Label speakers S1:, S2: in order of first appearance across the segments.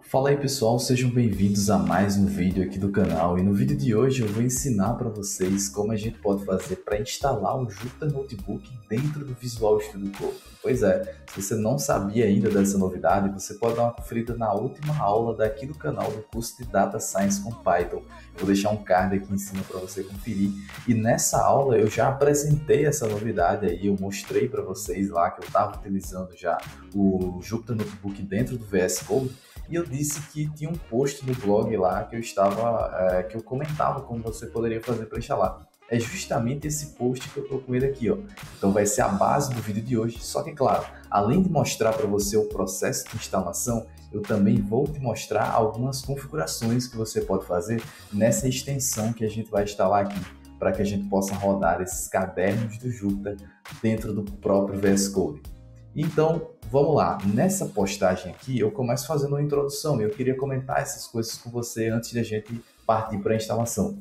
S1: Fala aí pessoal, sejam bem-vindos a mais um vídeo aqui do canal e no vídeo de hoje eu vou ensinar para vocês como a gente pode fazer para instalar o Jupyter Notebook dentro do Visual Studio Code. Pois é, se você não sabia ainda dessa novidade, você pode dar uma conferida na última aula daqui do canal do curso de Data Science com Python. Eu vou deixar um card aqui em cima para você conferir e nessa aula eu já apresentei essa novidade aí, eu mostrei para vocês lá que eu estava utilizando já o Jupyter Notebook dentro do VS Code. E eu disse que tinha um post no blog lá que que eu comentava como você poderia fazer para instalar. É justamente esse post que eu estou com ele aqui, ó. Então vai ser a base do vídeo de hoje. Só que, claro, além de mostrar para você o processo de instalação, eu também vou te mostrar algumas configurações que você pode fazer nessa extensão que a gente vai instalar aqui, para que a gente possa rodar esses cadernos do Jupyter dentro do próprio VS Code. Então, vamos lá. Nessa postagem aqui, eu começo fazendo uma introdução e eu queria comentar essas coisas com você antes de a gente partir para a instalação.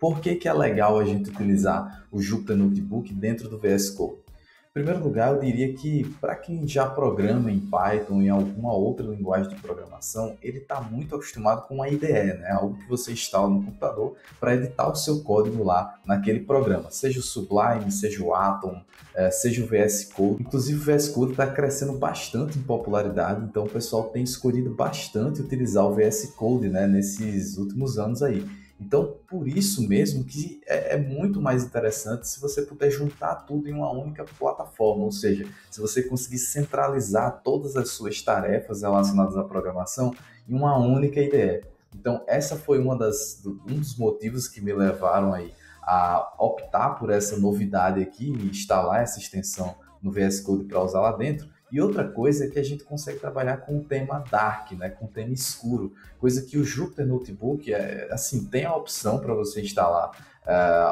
S1: Por que é legal a gente utilizar o Jupyter Notebook dentro do VS Code? Em primeiro lugar, eu diria que para quem já programa em Python ou em alguma outra linguagem de programação, ele está muito acostumado com a IDE, né? Algo que você instala no computador para editar o seu código lá naquele programa, seja o Sublime, seja o Atom, seja o VS Code. Inclusive o VS Code está crescendo bastante em popularidade, então o pessoal tem escolhido bastante utilizar o VS Code, né, nesses últimos anos aí. Então, por isso mesmo que é muito mais interessante se você puder juntar tudo em uma única plataforma, ou seja, se você conseguir centralizar todas as suas tarefas relacionadas à programação em uma única IDE. Então, essa foi um dos motivos que me levaram aí a optar por essa novidade aqui e instalar essa extensão no VS Code para usar lá dentro. E outra coisa é que a gente consegue trabalhar com o tema dark, né, com o tema escuro, coisa que o Jupyter Notebook assim, tem a opção para você instalar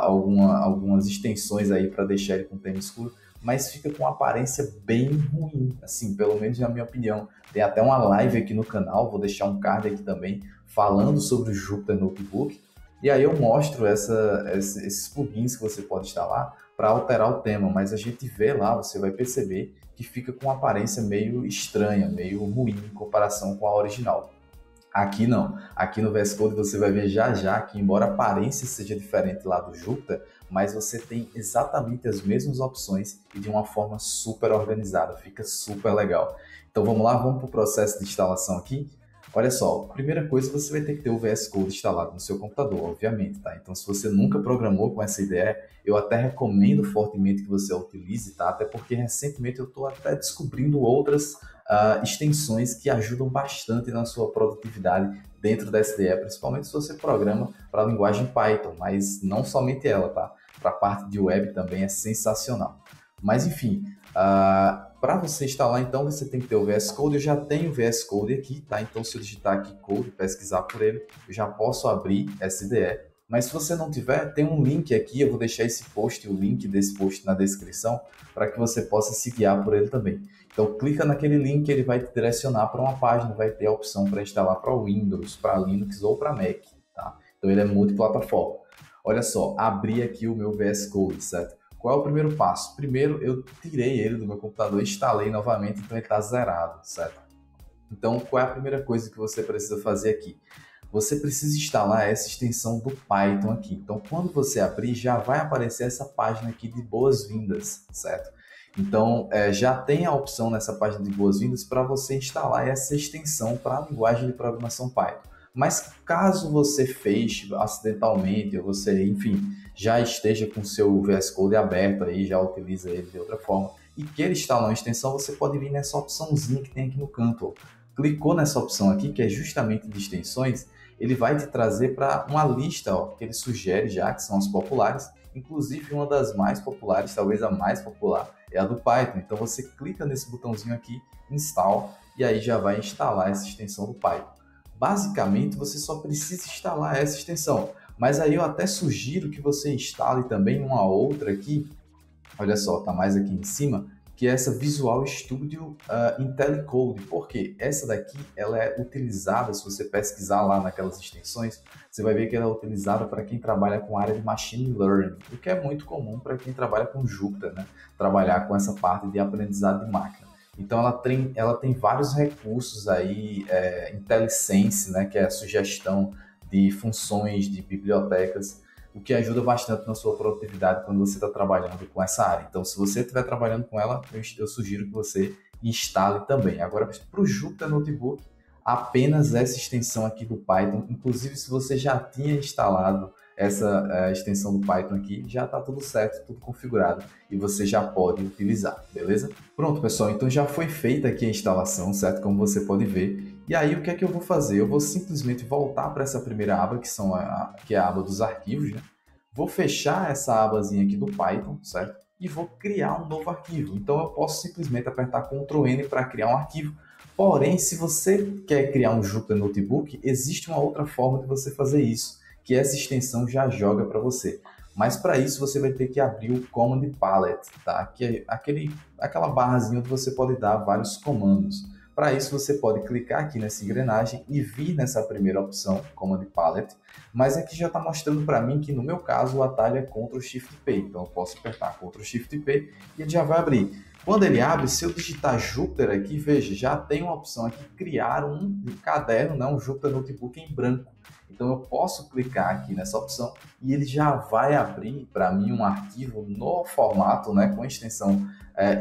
S1: algumas extensões aí para deixar ele com tema escuro, mas fica com uma aparência bem ruim, assim, pelo menos na minha opinião. Tem até uma live aqui no canal, vou deixar um card aqui também, falando sobre o Jupyter Notebook, e aí eu mostro esses plugins que você pode instalar para alterar o tema, mas a gente vê lá, você vai perceber que fica com uma aparência meio estranha, meio ruim em comparação com a original. Aqui não, aqui no VS Code você vai ver já que embora a aparência seja diferente lá do Jupyter, mas você tem exatamente as mesmas opções e de uma forma super organizada, fica super legal. Então vamos lá, vamos para o processo de instalação aqui. Olha só, primeira coisa, você vai ter que ter o VS Code instalado no seu computador, obviamente, tá? Então, se você nunca programou com essa IDE, eu até recomendo fortemente que você a utilize, tá? Até porque recentemente eu estou até descobrindo outras extensões que ajudam bastante na sua produtividade dentro da SDE, principalmente se você programa para a linguagem Python, mas não somente ela, tá? Para a parte de web também é sensacional. Mas enfim, para você instalar, então, você tem que ter o VS Code. Eu já tenho o VS Code aqui, tá? Então, se eu digitar aqui Code, pesquisar por ele, eu já posso abrir essa IDE. Mas se você não tiver, tem um link aqui, eu vou deixar esse post, o link desse post na descrição, para que você possa se guiar por ele também. Então, clica naquele link, ele vai te direcionar para uma página, vai ter a opção para instalar para Windows, para Linux ou para Mac, tá? Então, ele é multiplataforma. Olha só, abri aqui o meu VS Code, certo? Qual é o primeiro passo? Primeiro, eu tirei ele do meu computador, instalei novamente, então ele está zerado, certo? Então, qual é a primeira coisa que você precisa fazer aqui? Você precisa instalar essa extensão do Python aqui. Então, quando você abrir, já vai aparecer essa página aqui de boas-vindas, certo? Então, já tem a opção nessa página de boas-vindas para você instalar essa extensão para a linguagem de programação Python. Mas caso você feche acidentalmente, ou você, enfim, já esteja com o seu VS Code aberto aí, já utiliza ele de outra forma, e queira instalar uma extensão, você pode vir nessa opçãozinha que tem aqui no canto, ó. Clicou nessa opção aqui, que é justamente de extensões, ele vai te trazer para uma lista, ó, que ele sugere já, que são as populares, inclusive uma das mais populares, talvez a mais popular, é a do Python. Então você clica nesse botãozinho aqui, Install, e aí já vai instalar essa extensão do Python. Basicamente, você só precisa instalar essa extensão, mas aí eu até sugiro que você instale também uma outra aqui, olha só, está mais aqui em cima, que é essa Visual Studio IntelliCode. Por quê? Essa daqui ela é utilizada, se você pesquisar lá naquelas extensões, você vai ver que ela é utilizada para quem trabalha com a área de Machine Learning, o que é muito comum para quem trabalha com Jupyter, né? Trabalhar com essa parte de aprendizado de máquina. Então ela tem vários recursos aí, IntelliSense, né, que é a sugestão de funções de bibliotecas, o que ajuda bastante na sua produtividade quando você está trabalhando com essa área. Então, se você estiver trabalhando com ela, eu sugiro que você instale também. Agora, para o Jupyter Notebook, apenas essa extensão aqui do Python, inclusive se você já tinha instalado essa extensão do Python aqui, já está tudo certo, tudo configurado e você já pode utilizar, beleza? Pronto, pessoal, então já foi feita aqui a instalação, certo? Como você pode ver. E aí, o que é que eu vou fazer? Eu vou simplesmente voltar para essa primeira aba, que é a aba dos arquivos, né? Vou fechar essa abazinha aqui do Python, certo? E vou criar um novo arquivo. Então, eu posso simplesmente apertar Ctrl N para criar um arquivo. Porém, se você quer criar um Jupyter Notebook, existe uma outra forma de você fazer isso, que essa extensão já joga para você. Mas para isso você vai ter que abrir o Command Palette, tá? Que é aquela barrazinha onde você pode dar vários comandos. Para isso você pode clicar aqui nessa engrenagem e vir nessa primeira opção, Command Palette, mas aqui já está mostrando para mim que no meu caso o atalho é Ctrl Shift P, então eu posso apertar Ctrl Shift P e ele já vai abrir. Quando ele abre, se eu digitar Jupyter aqui, veja, já tem uma opção aqui, criar um caderno, né, um Jupyter Notebook em branco. Então eu posso clicar aqui nessa opção e ele já vai abrir para mim um arquivo no formato, né, com a extensão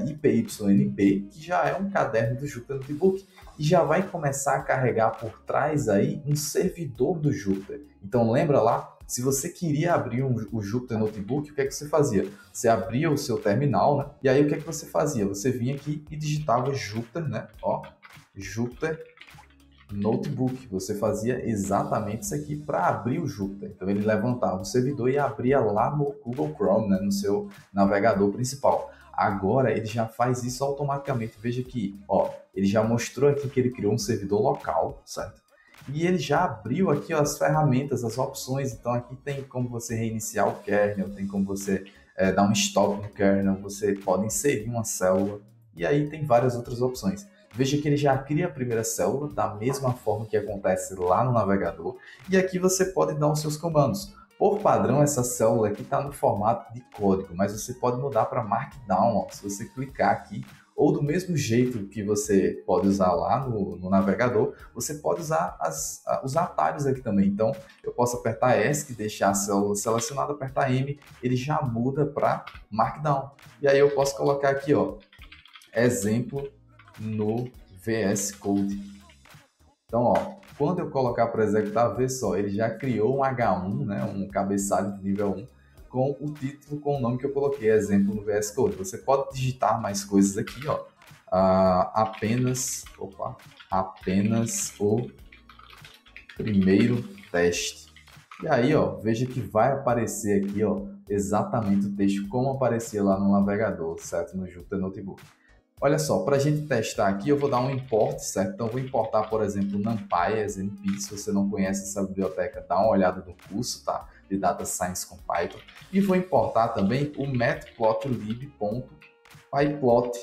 S1: IPYNB, que já é um caderno do Jupyter Notebook e já vai começar a carregar por trás aí um servidor do Jupyter. Então lembra lá, se você queria abrir o Jupyter Notebook, o que é que você fazia? Você abria o seu terminal, né? E aí o que é que você fazia? Você vinha aqui e digitava Jupyter, né? Ó, Jupyter Notebook. Você fazia exatamente isso aqui para abrir o Jupyter. Então ele levantava o servidor e abria lá no Google Chrome, né? No seu navegador principal. Agora ele já faz isso automaticamente. Veja aqui, ó, ele já mostrou aqui que ele criou um servidor local, certo? E ele já abriu aqui ó, as ferramentas, as opções. Então aqui tem como você reiniciar o kernel, tem como você dar um stop no kernel, você pode inserir uma célula e aí tem várias outras opções. Veja que ele já cria a primeira célula da mesma forma que acontece lá no navegador e aqui você pode dar os seus comandos. Por padrão, essa célula aqui está no formato de código, mas você pode mudar para Markdown, ó, se você clicar aqui, ou do mesmo jeito que você pode usar lá no navegador, você pode usar os atalhos aqui também. Então, eu posso apertar ESC, deixar a célula selecionada, apertar M, ele já muda para Markdown. E aí eu posso colocar aqui, ó, exemplo no VS Code. Então, ó, quando eu colocar para executar, vê só, ele já criou um H1, né, um cabeçalho de nível 1, com o título, com o nome que eu coloquei, exemplo no VS Code. Você pode digitar mais coisas aqui, ó, apenas o primeiro teste. E aí, ó, veja que vai aparecer aqui, ó, exatamente o texto como aparecia lá no navegador, certo? No Jupyter Notebook. Olha só, para a gente testar aqui, eu vou dar um import, certo? Então, eu vou importar, por exemplo, NumPy, SNP. Se você não conhece essa biblioteca, dá uma olhada no curso, tá? De Data Science com Python. E vou importar também o matplotlib.pyplot.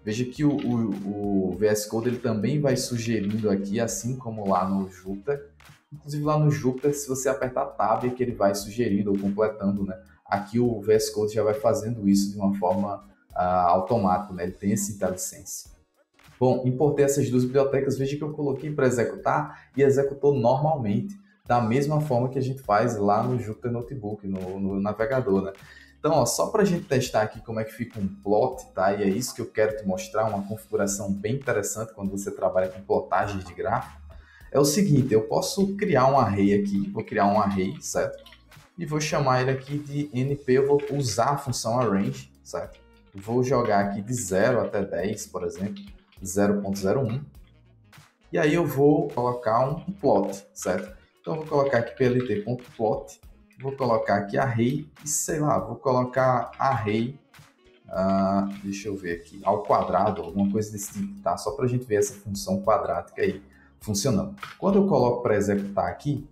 S1: Veja que o VS Code ele também vai sugerindo aqui, assim como lá no Jupyter. Inclusive, lá no Jupyter, se você apertar Tab, é que ele vai sugerindo ou completando, né? Aqui o VS Code já vai fazendo isso de uma forma automático, né? Ele tem esse IntelliSense. Bom, importei essas duas bibliotecas, veja que eu coloquei para executar e executou normalmente, da mesma forma que a gente faz lá no Jupyter Notebook, no navegador, né? Então, ó, só para a gente testar aqui como é que fica um plot, tá? E é isso que eu quero te mostrar, uma configuração bem interessante quando você trabalha com plotagens de gráfico. É o seguinte, eu posso criar um array aqui, vou criar um array, certo? E vou chamar ele aqui de NP, eu vou usar a função arrange, certo? Vou jogar aqui de 0 até 10, por exemplo, 0.01. E aí eu vou colocar um plot, certo? Então eu vou colocar aqui plt.plot, vou colocar aqui array e sei lá, vou colocar array, deixa eu ver aqui, ao quadrado, alguma coisa desse tipo, tá? Só para a gente ver essa função quadrática aí funcionando. Quando eu coloco para executar aqui,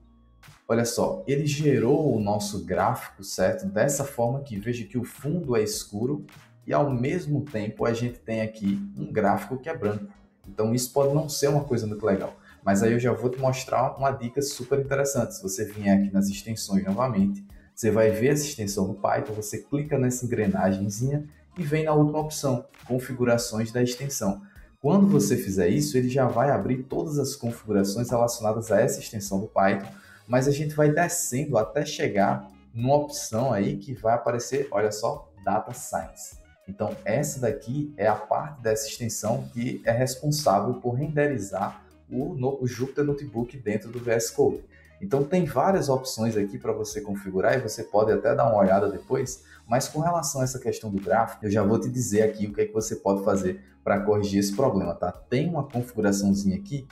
S1: olha só, ele gerou o nosso gráfico, certo? Dessa forma que veja que o fundo é escuro e ao mesmo tempo a gente tem aqui um gráfico que é branco. Então isso pode não ser uma coisa muito legal, mas aí eu já vou te mostrar uma dica super interessante. Se você vier aqui nas extensões novamente, você vai ver essa extensão do Python, você clica nessa engrenagemzinha e vem na última opção, configurações da extensão. Quando você fizer isso, ele já vai abrir todas as configurações relacionadas a essa extensão do Python, mas a gente vai descendo até chegar numa opção aí que vai aparecer, olha só, Data Science. Então, essa daqui é a parte dessa extensão que é responsável por renderizar o Jupyter Notebook dentro do VS Code. Então, tem várias opções aqui para você configurar e você pode até dar uma olhada depois, mas com relação a essa questão do gráfico, eu já vou te dizer aqui o que é que você pode fazer para corrigir esse problema, tá? Tem uma configuraçãozinha aqui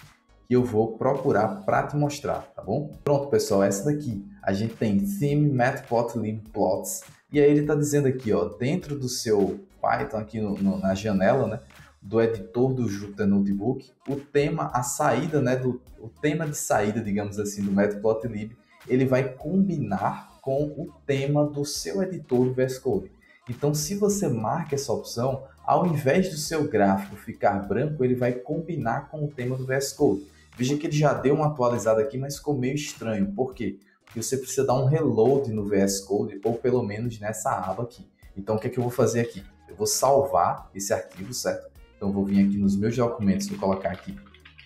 S1: que eu vou procurar para te mostrar, tá bom? Pronto, pessoal, essa daqui. A gente tem Theme Matplotlib Plots. E aí ele está dizendo aqui, ó, dentro do seu Python, aqui na janela, né, do editor do Jupyter Notebook, o tema, a saída, né, o tema de saída, digamos assim, do Matplotlib, ele vai combinar com o tema do seu editor do VS Code. Então, se você marca essa opção, ao invés do seu gráfico ficar branco, ele vai combinar com o tema do VS Code. Veja que ele já deu uma atualizada aqui, mas ficou meio estranho. Por quê? Porque você precisa dar um reload no VS Code, ou pelo menos nessa aba aqui. Então, o que é que eu vou fazer aqui? Eu vou salvar esse arquivo, certo? Então, eu vou vir aqui nos meus documentos, vou colocar aqui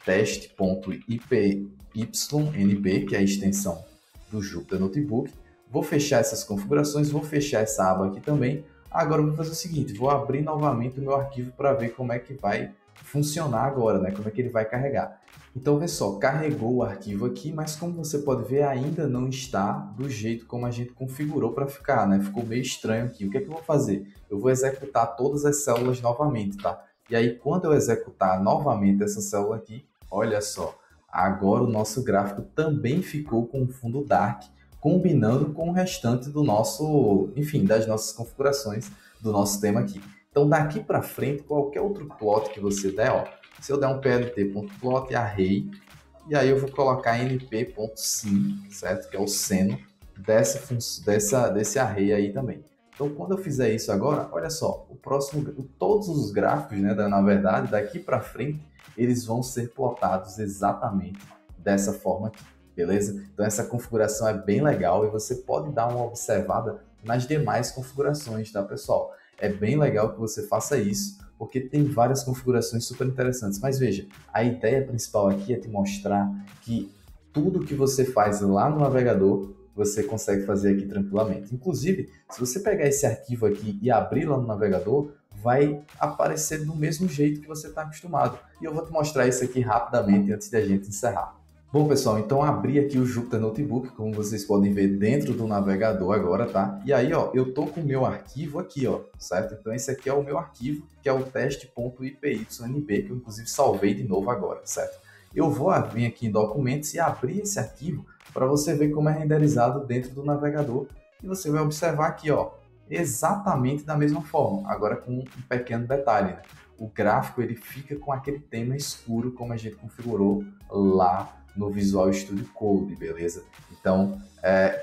S1: teste.ipynb, que é a extensão do Jupyter Notebook. Vou fechar essas configurações, vou fechar essa aba aqui também. Agora eu vou fazer o seguinte, vou abrir novamente o meu arquivo para ver como é que vai funcionar agora, né? Como é que ele vai carregar. Então, vê só, carregou o arquivo aqui, mas como você pode ver, ainda não está do jeito como a gente configurou para ficar, né? Ficou meio estranho aqui. O que é que eu vou fazer? Eu vou executar todas as células novamente, tá? E aí, quando eu executar novamente essa célula aqui, olha só, agora o nosso gráfico também ficou com um fundo dark, combinando com o restante do nosso, enfim, das nossas configurações do nosso tema aqui. Então, daqui para frente, qualquer outro plot que você der, ó, se eu der um plt.plot array, e aí eu vou colocar np.sim, certo? Que é o seno desse array aí também. Então, quando eu fizer isso agora, olha só, todos os gráficos, né, na verdade, daqui para frente, eles vão ser plotados exatamente dessa forma aqui, beleza? Então, essa configuração é bem legal e você pode dar uma observada nas demais configurações, tá, pessoal? É bem legal que você faça isso, porque tem várias configurações super interessantes. Mas veja, a ideia principal aqui é te mostrar que tudo que você faz lá no navegador, você consegue fazer aqui tranquilamente. Inclusive, se você pegar esse arquivo aqui e abrir lá no navegador, vai aparecer do mesmo jeito que você está acostumado. E eu vou te mostrar isso aqui rapidamente antes da gente encerrar. Bom, pessoal, então abri aqui o Jupyter Notebook, como vocês podem ver dentro do navegador agora, tá? E aí, ó, eu tô com o meu arquivo aqui, ó, certo? Então esse aqui é o meu arquivo, que é o teste.ipynb, que eu inclusive salvei de novo agora, certo? Eu vou vir aqui em documentos e abrir esse arquivo para você ver como é renderizado dentro do navegador. E você vai observar aqui, ó, exatamente da mesma forma, agora com um pequeno detalhe, né? O gráfico ele fica com aquele tema escuro como a gente configurou lá no Visual Studio Code, beleza? Então,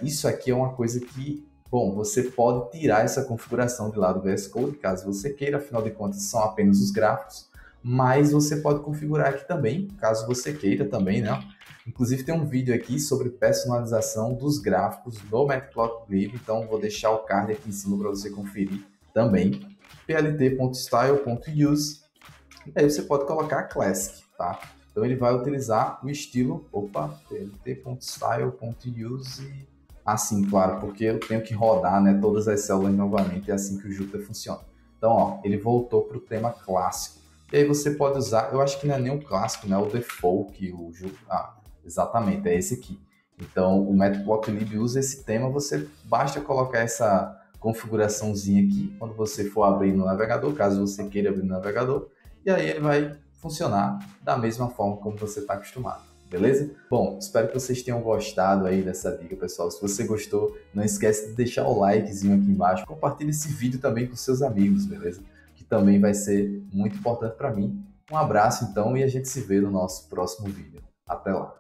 S1: isso aqui é uma coisa que, bom, você pode tirar essa configuração de lá do VS Code, caso você queira, afinal de contas são apenas os gráficos, mas você pode configurar aqui também, caso você queira também, né? Inclusive tem um vídeo aqui sobre personalização dos gráficos no Matplotlib, então vou deixar o card aqui em cima para você conferir também. plt.style.use, e aí você pode colocar classic, tá? Então ele vai utilizar o estilo, plt.style.use, assim, claro, porque eu tenho que rodar, né, todas as células novamente, é assim que o Jupyter funciona. Então, ó, ele voltou para o tema clássico. E aí você pode usar, eu acho que não é nem o clássico, né, o default que o Jupyter, exatamente, é esse aqui. Então, o Matplotlib usa esse tema, você basta colocar essa configuraçãozinha aqui, quando você for abrir no navegador, caso você queira abrir no navegador, e aí ele vai funcionar da mesma forma como você está acostumado, beleza? Bom, espero que vocês tenham gostado aí dessa dica, pessoal. Se você gostou, não esquece de deixar o likezinho aqui embaixo, compartilhe esse vídeo também com seus amigos, beleza? Que também vai ser muito importante para mim. Um abraço então e a gente se vê no nosso próximo vídeo. Até lá!